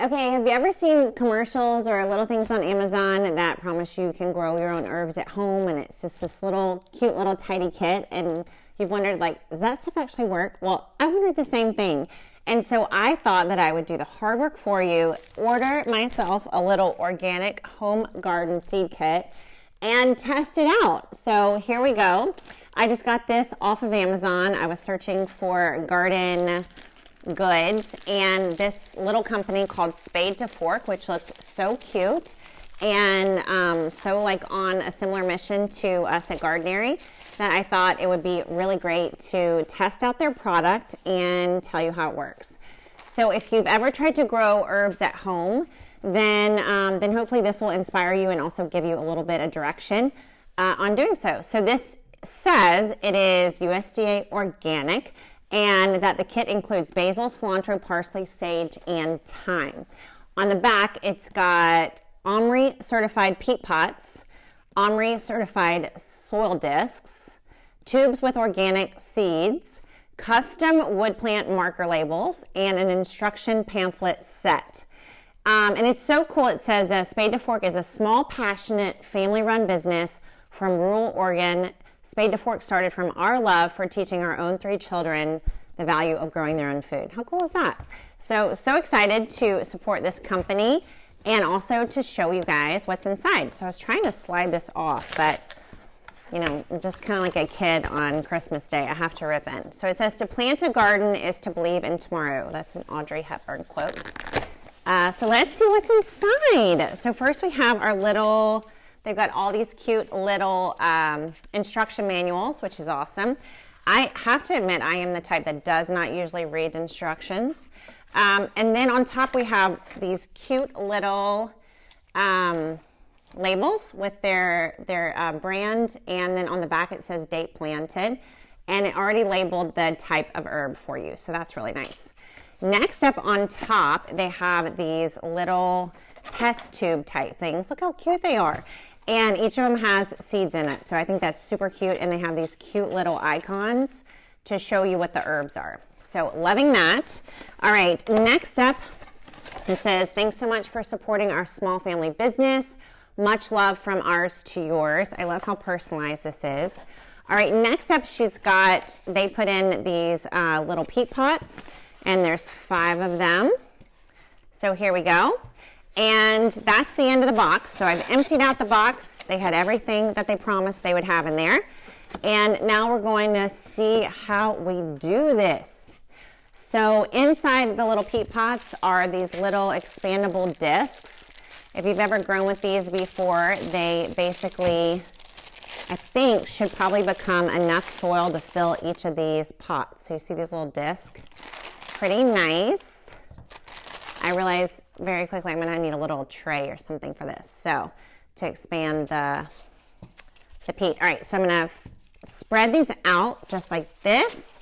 Okay, have you ever seen commercials or little things on Amazon that promise you can grow your own herbs at home, and it's just this little cute little tidy kit, and you've wondered, like, does that stuff actually work? Well, I wondered the same thing. And so I thought that I would do the hard work for you, order myself a little organic home garden seed kit, and test it out. So here we go. I just got this off of Amazon. I was searching for garden goods, and this little company called Spade to Fork, which looked so cute and so like on a similar mission to us at Gardenary, that I thought it would be really great to test out their product and tell you how it works. So if you've ever tried to grow herbs at home, then hopefully this will inspire you and also give you a little bit of direction on doing so. So this says it is USDA organic, and that the kit includes basil, cilantro, parsley, sage, and thyme. On the back, it's got OMRI certified peat pots, OMRI certified soil discs, tubes with organic seeds, custom wood plant marker labels, and an instruction pamphlet set. And it's so cool. It says Spade to Fork is a small, passionate, family-run business from rural Oregon. Spade to Fork started from our love for teaching our own 3 children the value of growing their own food. How cool is that? So excited to support this company and also to show you guys what's inside. So I was trying to slide this off, but you know, I'm just kind of like a kid on Christmas Day. I have to rip in. So it says, to plant a garden is to believe in tomorrow. That's an Audrey Hepburn quote. So let's see what's inside. So first we have our little, they've got all these cute little instruction manuals, which is awesome. I have to admit, I am the type that does not usually read instructions. And then on top we have these cute little labels with their brand, and then on the back it says date planted, and it already labeled the type of herb for you, so that's really nice. Next up on top, they have these little test tube type things. Look how cute they are. And each of them has seeds in it. So I think that's super cute. And they have these cute little icons to show you what the herbs are. So loving that. All right, next up, it says, thanks so much for supporting our small family business. Much love from ours to yours. I love how personalized this is. All right, next up, they put in these little peat pots, and there's 5 of them. So here we go. And that's the end of the box. So I've emptied out the box. They had everything that they promised they would have in there. And now we're going to see how we do this. So inside the little peat pots are these little expandable discs. If you've ever grown with these before, they basically, I think, should probably become enough soil to fill each of these pots. So you see these little discs? Pretty nice. I realize very quickly I'm going to need a little tray or something for this. So to expand the peat. All right, so I'm going to spread these out just like this.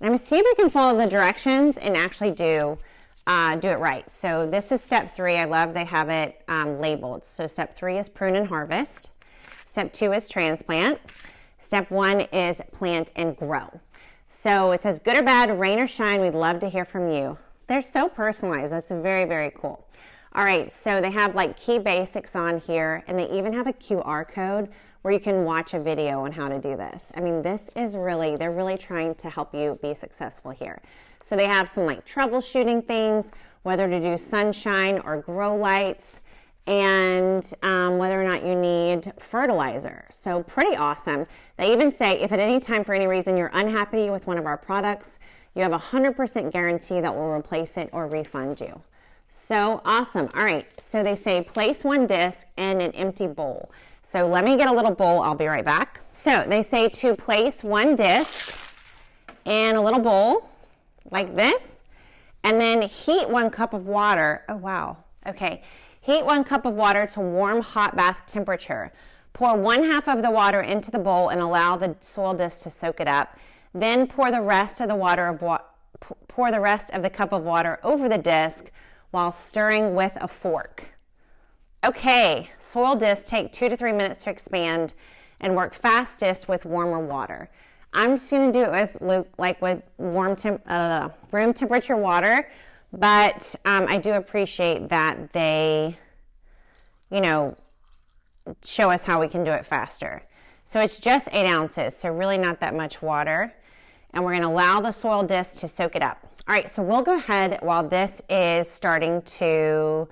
And I'm going to see if I can follow the directions and actually do it right. So this is step 3. I love they have it labeled. So step 3 is prune and harvest. Step 2 is transplant. Step 1 is plant and grow. So it says, good or bad, rain or shine, we'd love to hear from you. They're so personalized. That's very, very cool. All right, so they have like key basics on here, and they even have a QR code where you can watch a video on how to do this. I mean, this is really, they're really trying to help you be successful here. So they have some like troubleshooting things, whether to do sunshine or grow lights, and whether or not you need fertilizer. So pretty awesome. They even say if at any time for any reason you're unhappy with one of our products, you have a 100% guarantee that we'll replace it or refund you. So awesome. All right, so they say place 1 disc in an empty bowl. So let me get a little bowl. I'll be right back. So they say to place 1 disc in a little bowl like this, and then heat 1 cup of water. Oh, wow. Okay. Heat 1 cup of water to warm hot bath temperature. Pour 1/2 of the water into the bowl and allow the soil disc to soak it up. Then pour the rest of the cup of water over the disc while stirring with a fork. Okay, soil discs take 2 to 3 minutes to expand and work fastest with warmer water. I'm just going to do it with room temperature water, but I do appreciate that they, you know, show us how we can do it faster. So it's just 8 ounces, so really not that much water. And we're going to allow the soil disc to soak it up. All right, so we'll go ahead while this is starting to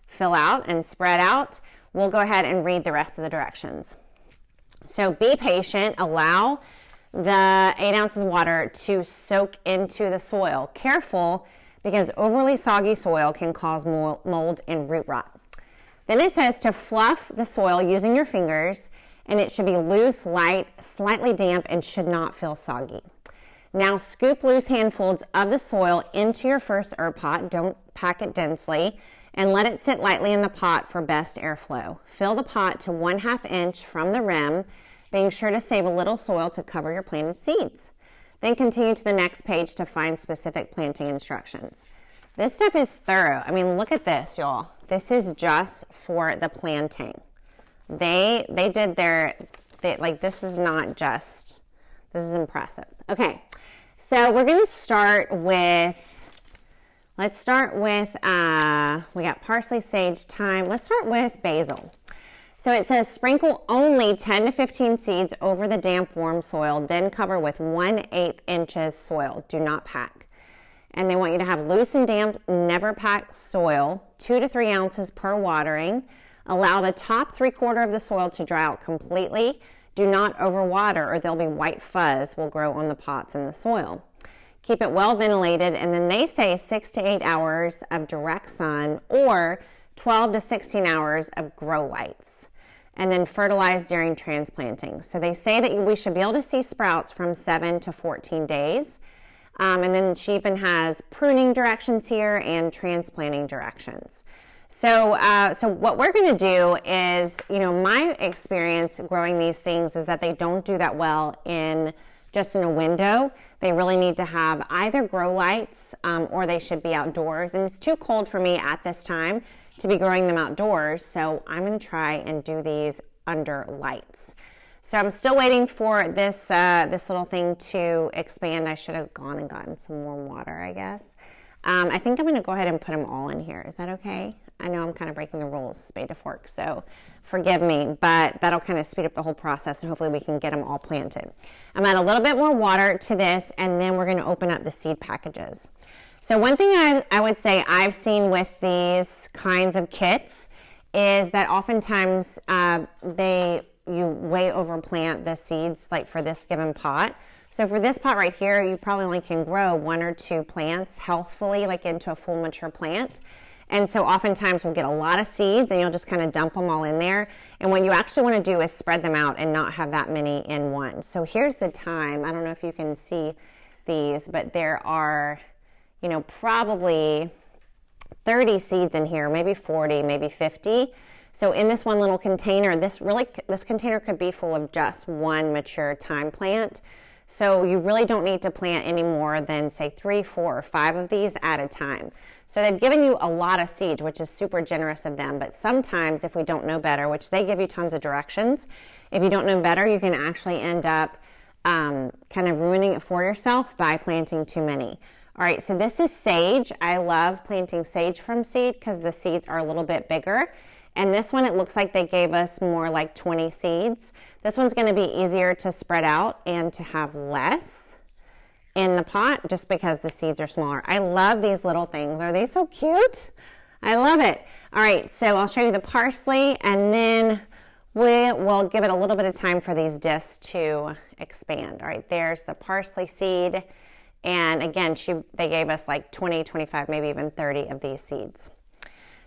fill out and spread out. We'll go ahead and read the rest of the directions. So be patient. Allow the 8 ounces of water to soak into the soil. Careful, because overly soggy soil can cause mold and root rot. Then it says to fluff the soil using your fingers, and it should be loose, light, slightly damp, and should not feel soggy. Now scoop loose handfuls of the soil into your first herb pot. Don't pack it densely, and let it sit lightly in the pot for best airflow. Fill the pot to 1/2 inch from the rim, being sure to save a little soil to cover your planted seeds. Then continue to the next page to find specific planting instructions. This stuff is thorough. I mean, look at this, y'all. This is just for the planting. They did this is not just, this is impressive. Okay, so we're going to start with, we got parsley, sage, thyme. Let's start with basil. So it says sprinkle only 10 to 15 seeds over the damp, warm soil, then cover with 1/8 inches soil. Do not pack. And they want you to have loose and damp, never packed soil, 2 to 3 ounces per watering. Allow the top 3/4 of the soil to dry out completely. Do not overwater or there'll be white fuzz will grow on the pots and the soil. Keep it well ventilated, and then they say 6 to 8 hours of direct sun or 12 to 16 hours of grow lights, and then fertilize during transplanting. So they say that we should be able to see sprouts from 7 to 14 days. And then she even has pruning directions here and transplanting directions. So what we're going to do is, my experience growing these things is that they don't do that well just in a window. They really need to have either grow lights or they should be outdoors. And it's too cold for me at this time to be growing them outdoors. So I'm going to try and do these under lights. So I'm still waiting for this little thing to expand. I should have gone and gotten some warm water, I guess. I think I'm going to go ahead and put them all in here. Is that okay? I know I'm kind of breaking the rules, spade to fork, so forgive me, but that'll kind of speed up the whole process, and hopefully we can get them all planted. I'm adding a little bit more water to this, and then we're going to open up the seed packages. So one thing I would say I've seen with these kinds of kits is that oftentimes you way overplant the seeds, like for this given pot. So for this pot right here, you probably only can grow 1 or 2 plants healthfully, like into a full mature plant. And so oftentimes we'll get a lot of seeds and you'll just kind of dump them all in there. And what you actually want to do is spread them out and not have that many in one. So here's the time. I don't know if you can see these, but there are, probably 30 seeds in here, maybe 40, maybe 50. So in this one little container, this container could be full of just 1 mature thyme plant. So you really don't need to plant any more than, say, 3, 4, or 5 of these at a time. So they've given you a lot of seeds, which is super generous of them. But sometimes if we don't know better, which they give you tons of directions, if you don't know better, you can actually end up kind of ruining it for yourself by planting too many. All right, so this is sage. I love planting sage from seed because the seeds are a little bit bigger. And this one, it looks like they gave us more like 20 seeds. This one's going to be easier to spread out and to have less in the pot just because the seeds are smaller. I love these little things. Are they so cute? I love it. All right, so I'll show you the parsley, and then we will give it a little bit of time for these discs to expand. All right, there's the parsley seed. And again, they gave us like 20, 25, maybe even 30 of these seeds.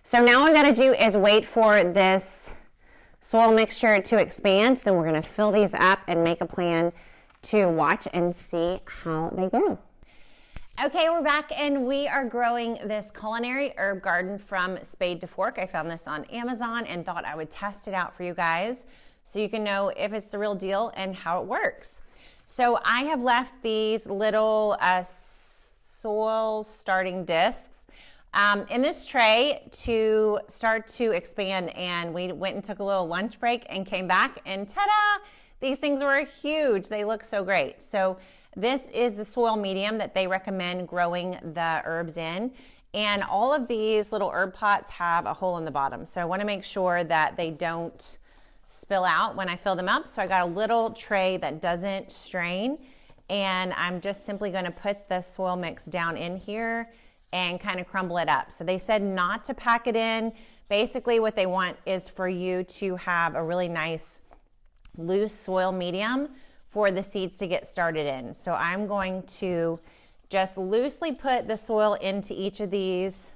So now all I've got to do is wait for this soil mixture to expand. Then we're going to fill these up and make a plan to watch and see how they grow. Okay, we're back and we are growing this culinary herb garden from Spade to Fork. I found this on Amazon and thought I would test it out for you guys so you can know if it's the real deal and how it works. So I have left these little soil starting discs in this tray to start to expand, and we went and took a little lunch break and came back, and ta-da! These things were huge. They look so great. So this is the soil medium that they recommend growing the herbs in, And all of these little herb pots have a hole in the bottom. So I want to make sure that they don't spill out when I fill them up. So I got a little tray that doesn't strain. And I'm just simply going to put the soil mix down in here and kind of crumble it up. So they said not to pack it in. Basically what they want is for you to have a really nice loose soil medium for the seeds to get started in. So I'm going to just loosely put the soil into each of these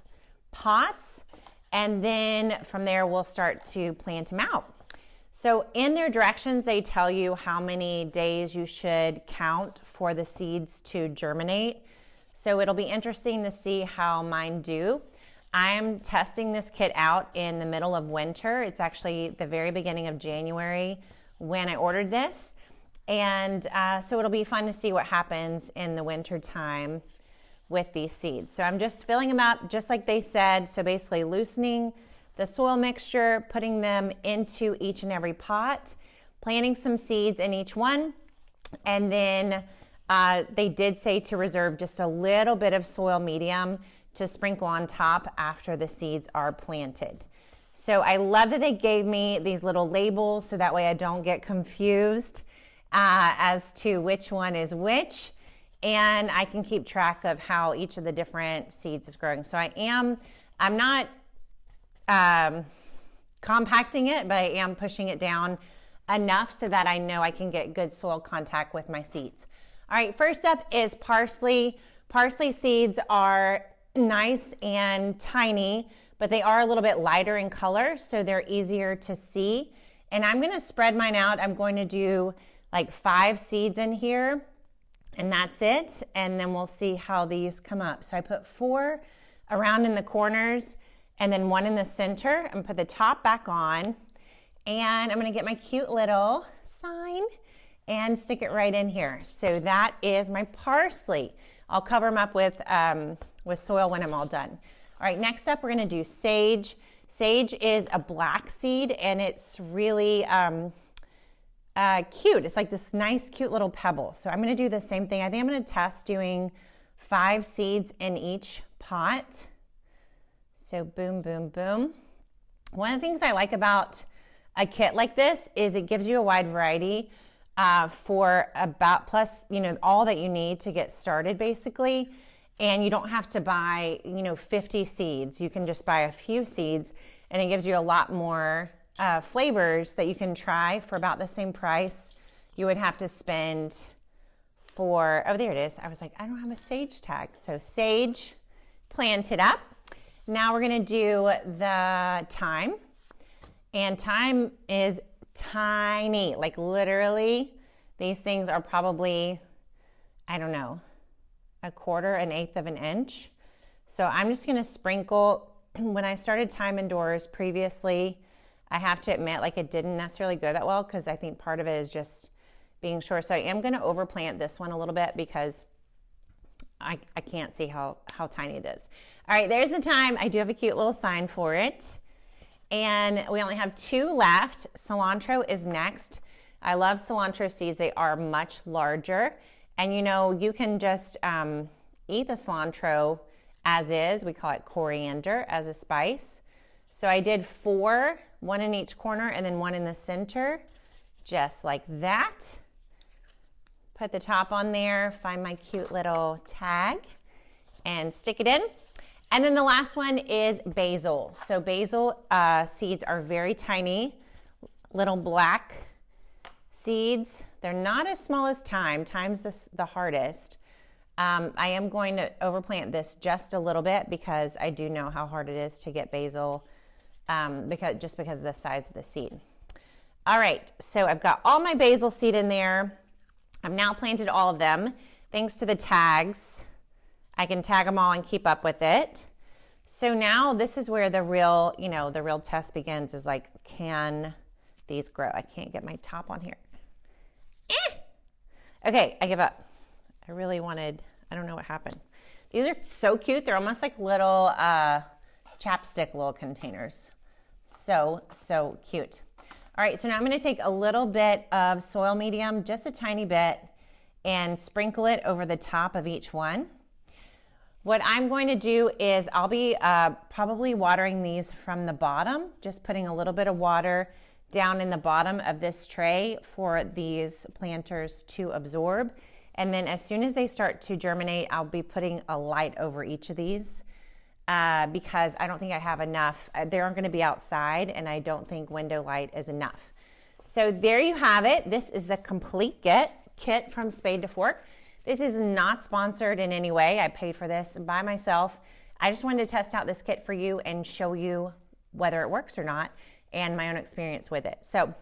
pots, and then from there we'll start to plant them out. So in their directions, they tell you how many days you should count for the seeds to germinate. So it'll be interesting to see how mine do. I'm testing this kit out in the middle of winter. It's actually the very beginning of January when I ordered this. And so it'll be fun to see what happens in the winter time with these seeds. So I'm just filling them up just like they said. So basically loosening the soil mixture, putting them into each and every pot, planting some seeds in each one. And then they did say to reserve just a little bit of soil medium to sprinkle on top after the seeds are planted. So I love that they gave me these little labels so that way I don't get confused as to which one is which, and I can keep track of how each of the different seeds is growing. So I'm not compacting it, but I am pushing it down enough so that I know I can get good soil contact with my seeds. All right, first up is parsley. Parsley seeds are nice and tiny, but they are a little bit lighter in color, so they're easier to see. And I'm gonna spread mine out. I'm going to do like 5 seeds in here, and that's it. And then we'll see how these come up. So I put 4 around in the corners and then 1 in the center, and put the top back on. And I'm gonna get my cute little sign and stick it right in here. So that is my parsley. I'll cover them up with soil when I'm all done. All right, next up we're gonna do sage. Sage is a black seed, and it's really cute. It's like this nice, cute little pebble. So I'm gonna do the same thing. I think I'm gonna test doing 5 seeds in each pot. So boom, boom, boom. One of the things I like about a kit like this is it gives you a wide variety for about plus, all that you need to get started basically. And you don't have to buy, 50 seeds. You can just buy a few seeds, and it gives you a lot more flavors that you can try for about the same price you would have to spend for, oh, there it is. I was like, I don't have a sage tag. So sage, planted up. Now we're gonna do the thyme. And thyme is tiny, like literally, these things are probably, I don't know, 1/4, 1/8 of an inch. So I'm just gonna sprinkle. When I started thyme indoors previously, I have to admit, like, it didn't necessarily go that well because I think part of it is just being sure. So I am gonna overplant this one a little bit because I can't see how tiny it is. All right, there's the thyme. I do have a cute little sign for it. And we only have 2 left. Cilantro is next. I love cilantro seeds. They are much larger. And you can just eat the cilantro as is. We call it coriander as a spice. So I did 4, 1 in each corner and then 1 in the center, just like that. Put the top on there, find my cute little tag and stick it in. And then the last one is basil. So basil seeds are very tiny, little black seeds. They're not as small as thyme. Thyme's the hardest. I am going to overplant this just a little bit because I do know how hard it is to get basil because of the size of the seed. All right, so I've got all my basil seed in there. I've now planted all of them. Thanks to the tags, I can tag them all and keep up with it. So now this is where the real test begins, is like, can these grow? I can't get my top on here. Okay, I give up. I don't know what happened. These are so cute. They're almost like little chapstick little containers. So cute. All right, so now I'm gonna take a little bit of soil medium, just a tiny bit, and sprinkle it over the top of each one. What I'm going to do is I'll be probably watering these from the bottom, just putting a little bit of water down in the bottom of this tray for these planters to absorb. And then as soon as they start to germinate, I'll be putting a light over each of these because I don't think I have enough. They aren't going to be outside, and I don't think window light is enough. So there you have it. This is the complete kit from Spade to Fork. This is not sponsored in any way. I paid for this by myself. I just wanted to test out this kit for you and show you whether it works or not and my own experience with it. So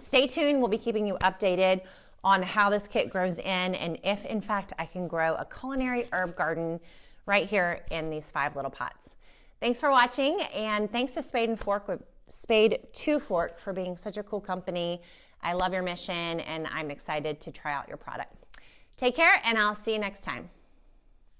stay tuned. We'll be keeping you updated on how this kit grows in and if, in fact, I can grow a culinary herb garden right here in these 5 little pots. Thanks for watching, and thanks to Spade to Fork for being such a cool company. I love your mission, and I'm excited to try out your product. Take care, and I'll see you next time.